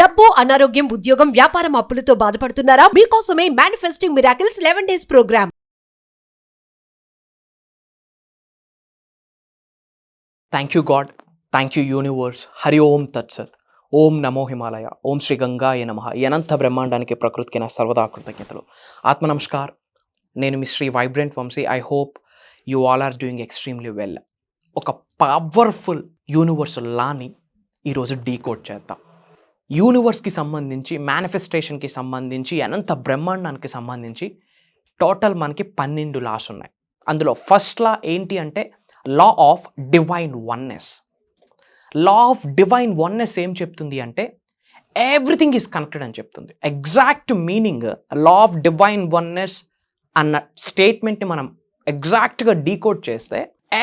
డబ్బు, అనారోగ్యం, ఉద్యోగం, వ్యాపారం, అప్పులతో బాధపడుతున్నారా? మీకోసమే manifesting miracles 11 days programme. Thank you God, thank you universe. Hari Om తత్సత్. ఓం నమో హిమాలయ. ఓం శ్రీ గంగాయ నమః. ఈ అనంత బ్రహ్మాండానికి ప్రకృతికి నా సర్వదా కృతజ్ఞతలు. ఆత్మ నమస్కార్. నేను మీ Shri vibrant Vamsi. I hope you all are doing extremely well. ఒక పవర్ఫుల్ యూనివర్సల్ లాని ఈరోజు డీకోడ్ చేద్దాం. యూనివర్స్కి సంబంధించి, మేనిఫెస్టేషన్కి సంబంధించి, అనంత బ్రహ్మాండానికి సంబంధించి టోటల్ మనకి 12 లాస్ ఉన్నాయి. అందులో ఫస్ట్ లా ఏంటి అంటే లా of divine oneness. Law of divine oneness ఏం చెప్తుంది అంటే ఎవ్రీథింగ్ ఈజ్ కనెక్టెడ్ అని చెప్తుంది. Exact meaning law of divine oneness అన్న స్టేట్మెంట్ని మనం ఎగ్జాక్ట్గా డీకోడ్ చేస్తే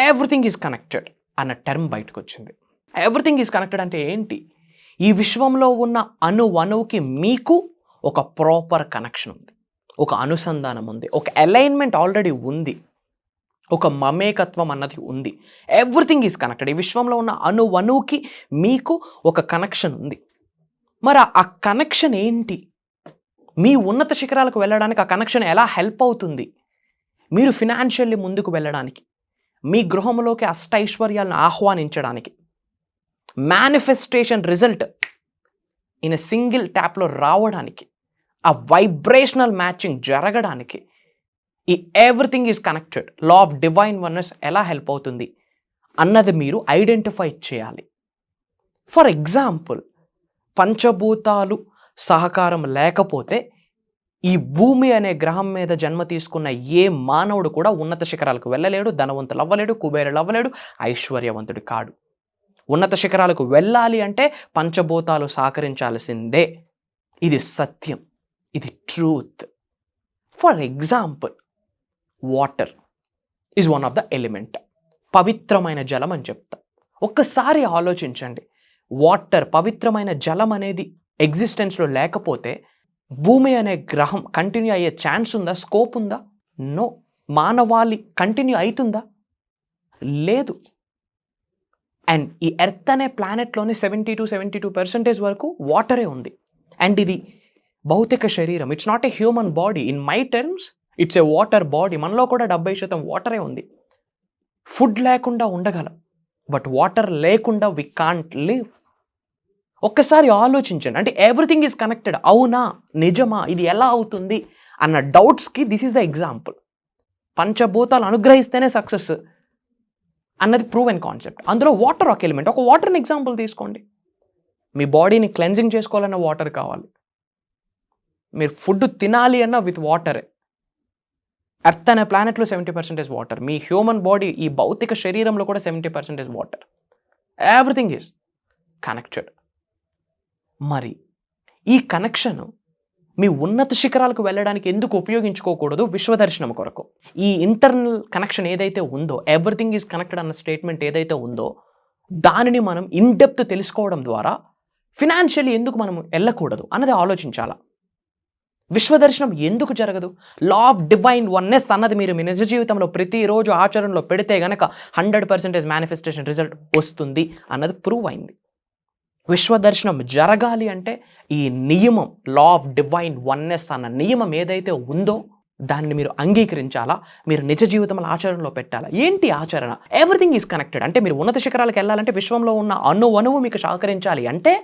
ఎవ్రీథింగ్ ఈజ్ కనెక్టెడ్ అన్న టర్మ్ బయటకు వచ్చింది. ఎవ్రీథింగ్ ఈజ్ కనెక్టెడ్ అంటే ఏంటి? ఈ విశ్వంలో ఉన్న అణువుకి మీకు ఒక ప్రాపర్ కనెక్షన్ ఉంది, ఒక అనుసంధానం ఉంది, ఒక అలైన్మెంట్ ఆల్రెడీ ఉంది, ఒక మమేకత్వం అన్నది ఉంది. Everything is connected. ఈ విశ్వంలో ఉన్న అణువుకి మీకు ఒక కనెక్షన్ ఉంది. మరి ఆ కనెక్షన్ ఏంటి? మీ ఉన్నత శిఖరాలకు వెళ్ళడానికి ఆ కనెక్షన్ ఎలా హెల్ప్ అవుతుంది? మీరు ఫినాన్షియల్లీ ముందుకు వెళ్ళడానికి, మీ గృహంలోకి అష్టైశ్వర్యాలను ఆహ్వానించడానికి, manifestation result in a single ట్యాప్లో రావడానికి, ఆ వైబ్రేషనల్ మ్యాచింగ్ జరగడానికి ఈ everything is connected. Law of divine oneness ఎలా హెల్ప్ అవుతుంది అన్నది మీరు ఐడెంటిఫై చేయాలి. ఫర్ ఎగ్జాంపుల్, పంచభూతాలు సహకారం లేకపోతే ఈ భూమి అనే గ్రహం మీద జన్మ తీసుకున్న ఏ మానవుడు కూడా ఉన్నత శిఖరాలకు వెళ్ళలేడు, ధనవంతులు అవ్వలేడు, కుబేరులు అవ్వలేడు, ఐశ్వర్యవంతుడు కాడు. ఉన్నత శిఖరాలకు వెళ్ళాలి అంటే పంచభూతాలు సహకరించాల్సిందే. ఇది సత్యం, ఇది truth. For example, water is one of the element. పవిత్రమైన జలం అని చెప్తాం. ఒక్కసారి ఆలోచించండి, వాటర్, పవిత్రమైన జలం అనేది ఎగ్జిస్టెన్స్లో లేకపోతే భూమి అనే గ్రహం కంటిన్యూ అయ్యే ఛాన్స్ ఉందా? స్కోప్ ఉందా? నో. మానవాళి కంటిన్యూ అవుతుందా? లేదు. అండ్ ఈ ఎర్త్ అనే ప్లానెట్లోనే 70-72% వరకు వాటరే ఉంది. అండ్ ఇది భౌతిక శరీరం. It's not a human body. In my terms it's a water body. మనలో కూడా 70% వాటరే ఉంది. ఫుడ్ లేకుండా ఉండగలం, బట్ వాటర్ లేకుండా వి కాంట్ లివ్. ఒక్కసారి ఆలోచించండి. అంటే ఎవ్రీథింగ్ ఈజ్ కనెక్టెడ్. అవునా, నిజమా, ఇది ఎలా అవుతుంది అన్న డౌట్స్కి దిస్ ఈజ్ ద ఎగ్జాంపుల్. పంచభూతాలు అనుగ్రహిస్తేనే సక్సెస్ అన్నది ప్రూవెన్ కాన్సెప్ట్. అందులో వాటర్ ఒక ఎలిమెంట్. ఒక వాటర్ని ఎగ్జాంపుల్ తీసుకోండి. మీ బాడీని క్లెన్జింగ్ చేసుకోవాలన్న వాటర్ కావాలి. మీరు ఫుడ్ తినాలి అన్న విత్ వాటరే. ఎర్త్ అనే ప్లానెట్లో 70% వాటర్. మీ హ్యూమన్ బాడీ, ఈ భౌతిక శరీరంలో కూడా 70% వాటర్. Everything is connected. మరి ఈ కనెక్షన్ మీ ఉన్నత శిఖరాలకు వెళ్ళడానికి ఎందుకు ఉపయోగించుకోకూడదు? విశ్వదర్శనం కొరకు. ఈ ఇంటర్నల్ కనెక్షన్ ఏదైతే ఉందో, ఎవ్రీథింగ్ ఈజ్ కనెక్టెడ్ అన్న స్టేట్మెంట్ ఏదైతే ఉందో, దానిని మనం ఇన్ డెప్త్ తెలుసుకోవడం ద్వారా ఫినాన్షియల్లీ ఎందుకు మనం వెళ్ళకూడదు అన్నది ఆలోచించాలా. విశ్వదర్శనం ఎందుకు జరగదు? లా ఆఫ్ డివైన్ వన్నెస్ అన్నది మీరు మీ నిజ జీవితంలో ప్రతిరోజు ఆచరణలో పెడితే గనక 100% మేనిఫెస్టేషన్ రిజల్ట్ వస్తుంది అన్నది ప్రూవ్ అయింది. విశ్వదర్శనం జరగాలి అంటే ఈ నియమం, లా ఆఫ్ డివైన్ వన్నెస్ అన్న నియమం ఏదైతే ఉందో దాన్ని మీరు అంగీకరించాలా, మీరు నిజ జీవితంలో ఆచరణలో పెట్టాలా. ఏంటి ఆచరణ? Everything is connected. అంటే మీరు ఉన్నత శిఖరాలకు వెళ్ళాలంటే విశ్వంలో ఉన్న అణువు మీకు సహకరించాలి. అంటే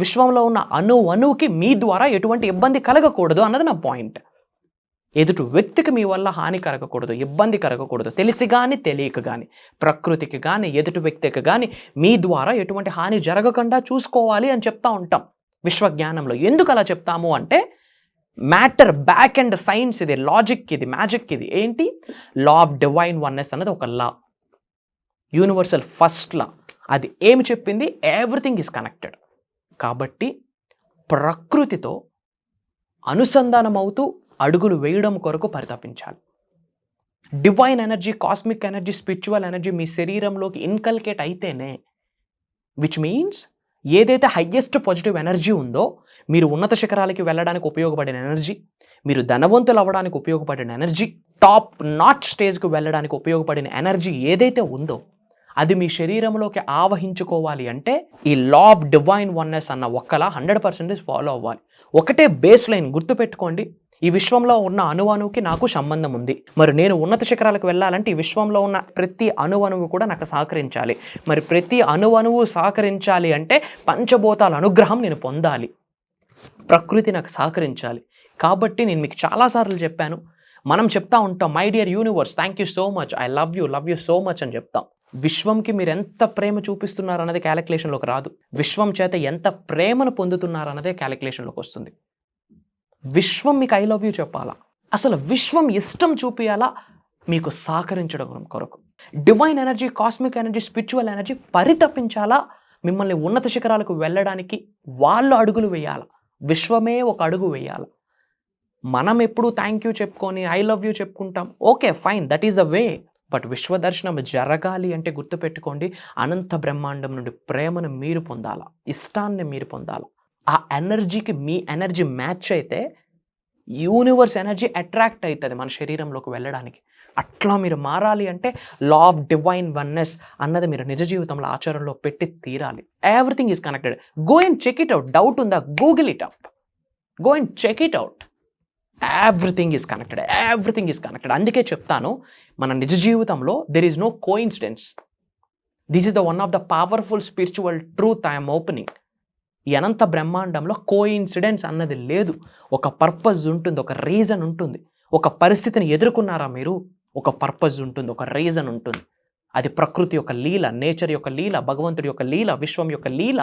విశ్వంలో ఉన్న అణువుకి మీ ద్వారా ఎటువంటి ఇబ్బంది కలగకూడదు అన్నది నా పాయింట్. ఎదుటి వ్యక్తికి మీ వల్ల హాని కలగకూడదు, ఇబ్బంది కలగకూడదు. తెలిసి కానీ తెలియక కానీ, ప్రకృతికి కానీ ఎదుటి వ్యక్తికి కానీ మీ ద్వారా ఎటువంటి హాని జరగకుండా చూసుకోవాలి అని చెప్తా ఉంటాం విశ్వజ్ఞానంలో. ఎందుకు అలా చెప్తాము అంటే మ్యాటర్ బ్యాక్ అండ్ సైన్స్ ఇది, లాజిక్ ఇది, మ్యాజిక్ ఇది. ఏంటి? లా ఆఫ్ డివైన్ వన్నెస్ అన్నది ఒక లా, యూనివర్సల్ ఫస్ట్ లా. అది ఏమి చెప్పింది? Everything is connected. కాబట్టి ప్రకృతితో అనుసంధానం అవుతూ అడుగులు వేయడం కొరకు పరితపించాలి. Divine energy, cosmic energy, spiritual energy మీ శరీరంలోకి ఇన్కల్కేట్ అయితేనే, విచ్ మీన్స్ ఏదైతే హయ్యెస్ట్ పాజిటివ్ ఎనర్జీ ఉందో, మీరు ఉన్నత శిఖరాలకి వెళ్ళడానికి ఉపయోగపడిన ఎనర్జీ, మీరు ధనవంతులు అవ్వడానికి ఉపయోగపడిన ఎనర్జీ, టాప్ నాట్ స్టేజ్కి వెళ్ళడానికి ఉపయోగపడిన ఎనర్జీ ఏదైతే ఉందో అది మీ శరీరంలోకి ఆవహించుకోవాలి అంటే ఈ లా ఆఫ్ డివైన్ వన్నెస్ అన్న ఒక్కలా 100% ఫాలో అవ్వాలి. ఒకటే బేస్ లైన్ గుర్తుపెట్టుకోండి, ఈ విశ్వంలో ఉన్న అణువుకి నాకు సంబంధం ఉంది. మరి నేను ఉన్నత శిఖరాలకు వెళ్ళాలంటే ఈ విశ్వంలో ఉన్న ప్రతి అణువు కూడా నాకు సహకరించాలి. మరి ప్రతి అణువు సహకరించాలి అంటే పంచభూతాల అనుగ్రహం నేను పొందాలి, ప్రకృతి నాకు సహకరించాలి. కాబట్టి నేను మీకు చాలాసార్లు చెప్పాను, మనం చెప్తా ఉంటాం my dear universe thank you so much, I love you so much అని చెప్తాం. విశ్వంకి మీరు ఎంత ప్రేమ చూపిస్తున్నారు అన్నది క్యాలిక్యులేషన్లోకి రాదు. విశ్వం చేత ఎంత ప్రేమను పొందుతున్నారు అన్నదే క్యాలిక్యులేషన్లోకి వస్తుంది. విశ్వం మీకు ఐ లవ్ యూ చెప్పాలా, అసలు విశ్వం ఇష్టం చూపియాలా మీకు సహకరించడం కొరకు. Divine energy, cosmic energy, spiritual energy పరితపించాలా మిమ్మల్ని ఉన్నత శిఖరాలకు వెళ్ళడానికి. వాళ్ళు అడుగులు వేయాల, విశ్వమే ఒక అడుగు వేయాల. మనం ఎప్పుడు థ్యాంక్ యూ చెప్పుకొని ఐ లవ్ యూ చెప్పుకుంటాం, okay fine, that is the way. But విశ్వదర్శనం జరగాలి అంటే గుర్తుపెట్టుకోండి, అనంత బ్రహ్మాండం నుండి ప్రేమను మీరు పొందాలా, ఇష్టాన్ని మీరు పొందాలా. ఆ ఎనర్జీకి మీ ఎనర్జీ మ్యాచ్ అయితే యూనివర్స్ ఎనర్జీ అట్రాక్ట్ అవుతుంది మన శరీరంలోకి వెళ్ళడానికి. అట్లా మీరు మారాలి అంటే లా ఆఫ్ డివైన్ వన్నెస్ అన్నది మీరు నిజ జీవితంలో ఆచరణలో పెట్టి తీరాలి. Everything is connected. Go and check it out. Doubt ఉందా, Google it up, go and check it out. Everything is connected, everything is connected. అందుకే చెప్తాను, మన నిజ జీవితంలో there is no coincidence. This is the one of the powerful spiritual truth I'm opening. ఈ అనంత బ్రహ్మాండంలో coincidence అన్నది లేదు. ఒక పర్పస్ ఉంటుంది, ఒక రీజన్ ఉంటుంది. ఒక పరిస్థితిని ఎదుర్కొన్నారా మీరు, ఒక పర్పస్ ఉంటుంది, ఒక రీజన్ ఉంటుంది. అది ప్రకృతి యొక్క లీల, నేచర్ యొక్క లీల, భగవంతుడి యొక్క లీల, విశ్వం యొక్క లీల.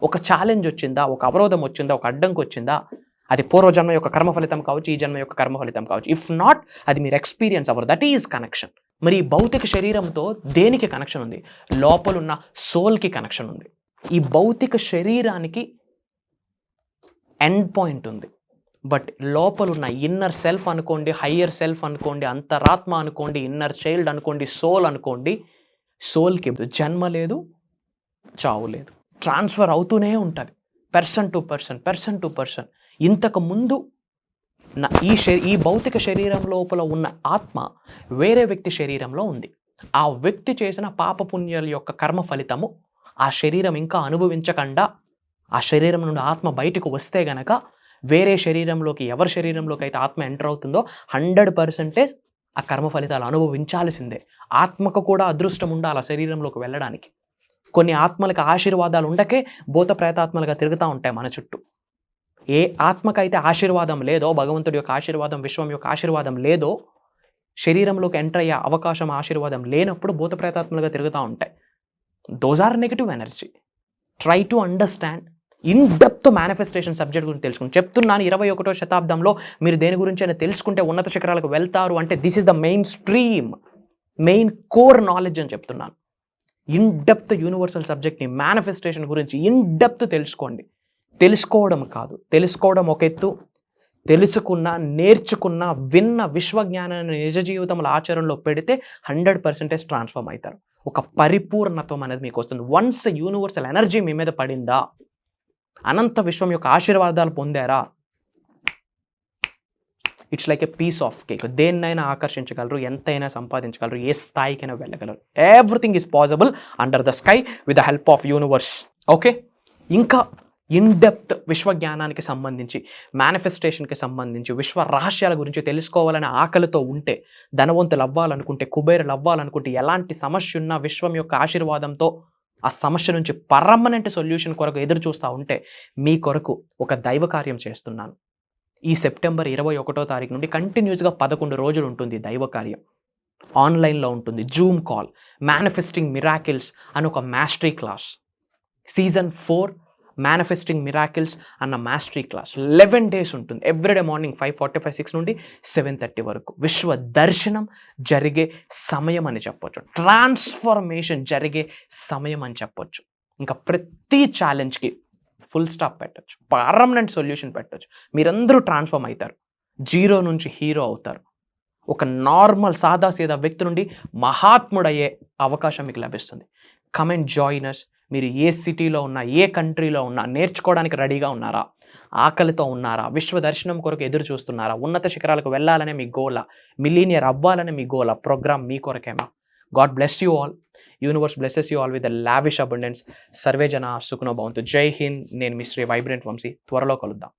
ఒక ఛాలెంజ్ వచ్చిందా, ఒక అవరోధం వచ్చిందా, ఒక అడ్డంకి వచ్చిందా, అది పూర్వజన్మ యొక్క కర్మ ఫలితం కావచ్చు, ఈ జన్మ యొక్క కర్మ ఫలితం కావచ్చు. ఇఫ్ నాట్, అది మీరు ఎక్స్పీరియన్స్ అవ్వరు. That is connection. మరి ఈ భౌతిక శరీరంతో దేనికి కనెక్షన్ ఉంది? లోపలున్న సోల్కి కనెక్షన్ ఉంది. ఈ భౌతిక శరీరానికి ఎండ్ పాయింట్ ఉంది. బట్ లోపలున్న ఇన్నర్ సెల్ఫ్ అనుకోండి, హయ్యర్ సెల్ఫ్ అనుకోండి, అంతరాత్మ అనుకోండి, ఇన్నర్ చైల్డ్ అనుకోండి, సోల్ అనుకోండి, సోల్కి జన్మ లేదు, చావు లేదు, ట్రాన్స్ఫర్ అవుతూనే ఉంటుంది పర్సన్ టు పర్సన్. ఇంతకు ముందు ఈ భౌతిక శరీరం లోపల ఉన్న ఆత్మ వేరే వ్యక్తి శరీరంలో ఉంది. ఆ వ్యక్తి చేసిన పాపపుణ్యాల యొక్క కర్మ ఫలితము ఆ శరీరం ఇంకా అనుభవించకుండా ఆ శరీరం నుండి ఆత్మ బయటకు వస్తే గనక వేరే శరీరంలోకి, ఎవరి శరీరంలోకి అయితే ఆత్మ ఎంటర్ అవుతుందో 100% ఆ కర్మ ఫలితాలు అనుభవించాల్సిందే. ఆత్మకు కూడా అదృష్టం ఉండాలి ఆ శరీరంలోకి వెళ్ళడానికి. కొన్ని ఆత్మలకు ఆశీర్వాదాలు ఉండకే భూత ప్రేతాత్మలుగా తిరుగుతూ ఉంటాయి మన చుట్టూ. ఏ ఆత్మకైతే ఆశీర్వాదం లేదో, భగవంతుడి యొక్క ఆశీర్వాదం, విశ్వం యొక్క ఆశీర్వాదం లేదో, శరీరంలోకి ఎంటర్ అయ్యే అవకాశం, ఆశీర్వాదం లేనప్పుడు భూత ప్రేతాత్మలుగా తిరుగుతూ ఉంటాయి. Those are negative energy. Try to understand. In depth manifestation subject గురించి తెలుసుకుని చెప్తున్నాను. 21వ శతాబ్దంలో మీరు దేని గురించి అయినా తెలుసుకుంటే ఉన్నత శిఖరాలకు వెళ్తారు అంటే this is the main stream, main core knowledge అని చెప్తున్నాను. ఇన్ డెప్త్ యూనివర్సల్ సబ్జెక్ట్ని, మేనిఫెస్టేషన్ గురించి ఇన్ డెప్త్ తెలుసుకోండి. తెలుసుకోవడం కాదు, తెలుసుకోవడం ఒక ఎత్తు, తెలుసుకున్న, నేర్చుకున్న, విన్న విశ్వజ్ఞానాన్ని నిజ జీవితంలో ఆచరణలో పెడితే 100% ట్రాన్స్ఫార్మ్ అవుతారు. ఒక పరిపూర్ణత్వం అనేది మీకు వస్తుంది. వన్స్ యూనివర్సల్ ఎనర్జీ మీ మీద పడిందా, అనంత విశ్వం యొక్క ఆశీర్వాదాలు పొందారా, it's like a piece of cake. దేన్నైనా ఆకర్షించగలరు, ఎంతైనా సంపాదించగలరు, ఏ స్థాయికైనా వెళ్ళగలరు. Everything is possible under the sky with the help of universe. Okay, ఇంకా ఇన్ డెప్త్ విశ్వజ్ఞానానికి సంబంధించి, మేనిఫెస్టేషన్కి సంబంధించి, విశ్వ రహస్యాల గురించి తెలుసుకోవాలనే ఆకలితో ఉంటే, ధనవంతులు అవ్వాలనుకుంటే, కుబేరులు అవ్వాలనుకుంటే, ఎలాంటి సమస్య ఉన్నా విశ్వం యొక్క ఆశీర్వాదంతో ఆ సమస్య నుంచి పర్మనెంట్ సొల్యూషన్ కొరకు ఎదురు చూస్తూ ఉంటే, మీ కొరకు ఒక దైవ కార్యం చేస్తున్నాను. ఈ సెప్టెంబర్ 21వ తారీఖు నుండి కంటిన్యూస్గా 11 రోజులు ఉంటుంది దైవ కార్యం. ఆన్లైన్లో ఉంటుంది, జూమ్ కాల్, మేనిఫెస్టింగ్ మిరాకిల్స్ అని ఒక mastery class. Season 4 manifesting miracles అన్న మాస్టరీ క్లాస్ 11 days ఉంటుంది. ఎవ్రీడే మార్నింగ్ 5:45, 6 నుండి 7:30 వరకు. విశ్వ దర్శనం జరిగే సమయం అని చెప్పొచ్చు, ట్రాన్స్ఫర్మేషన్ జరిగే సమయం అని చెప్పొచ్చు. ఇంకా ప్రతి ఛాలెంజ్కి ఫుల్ స్టాప్ పెట్టచ్చు, పర్మనెంట్ సొల్యూషన్ పెట్టచ్చు. మీరందరూ ట్రాన్స్ఫార్మ్ అవుతారు, జీరో నుంచి హీరో అవుతారు. ఒక నార్మల్ సాదాసీదా వ్యక్తి నుండి మహాత్ముడయ్యే అవకాశం మీకు లభిస్తుంది. Come and join us. మీరు ఏ సిటీలో ఉన్నా, ఏ కంట్రీలో ఉన్నా, నేర్చుకోవడానికి రెడీగా ఉన్నారా, ఆకలితో ఉన్నారా, విశ్వ దర్శనం కొరకు ఎదురు చూస్తున్నారా, ఉన్నత శిఖరాలకు వెళ్ళాలనే మీ గోల, మిలీనియర్ అవ్వాలనే మీ గోల, ప్రోగ్రామ్ మీ కొరకేమా? God bless you all. Universe blesses you all with the lavish abundance. సర్వే జన సుఖనో భవంతు. జై హింద్. నేను మీ శ్రీ వైబ్రెంట్ వంశీ. త్వరలో కలుద్దాం.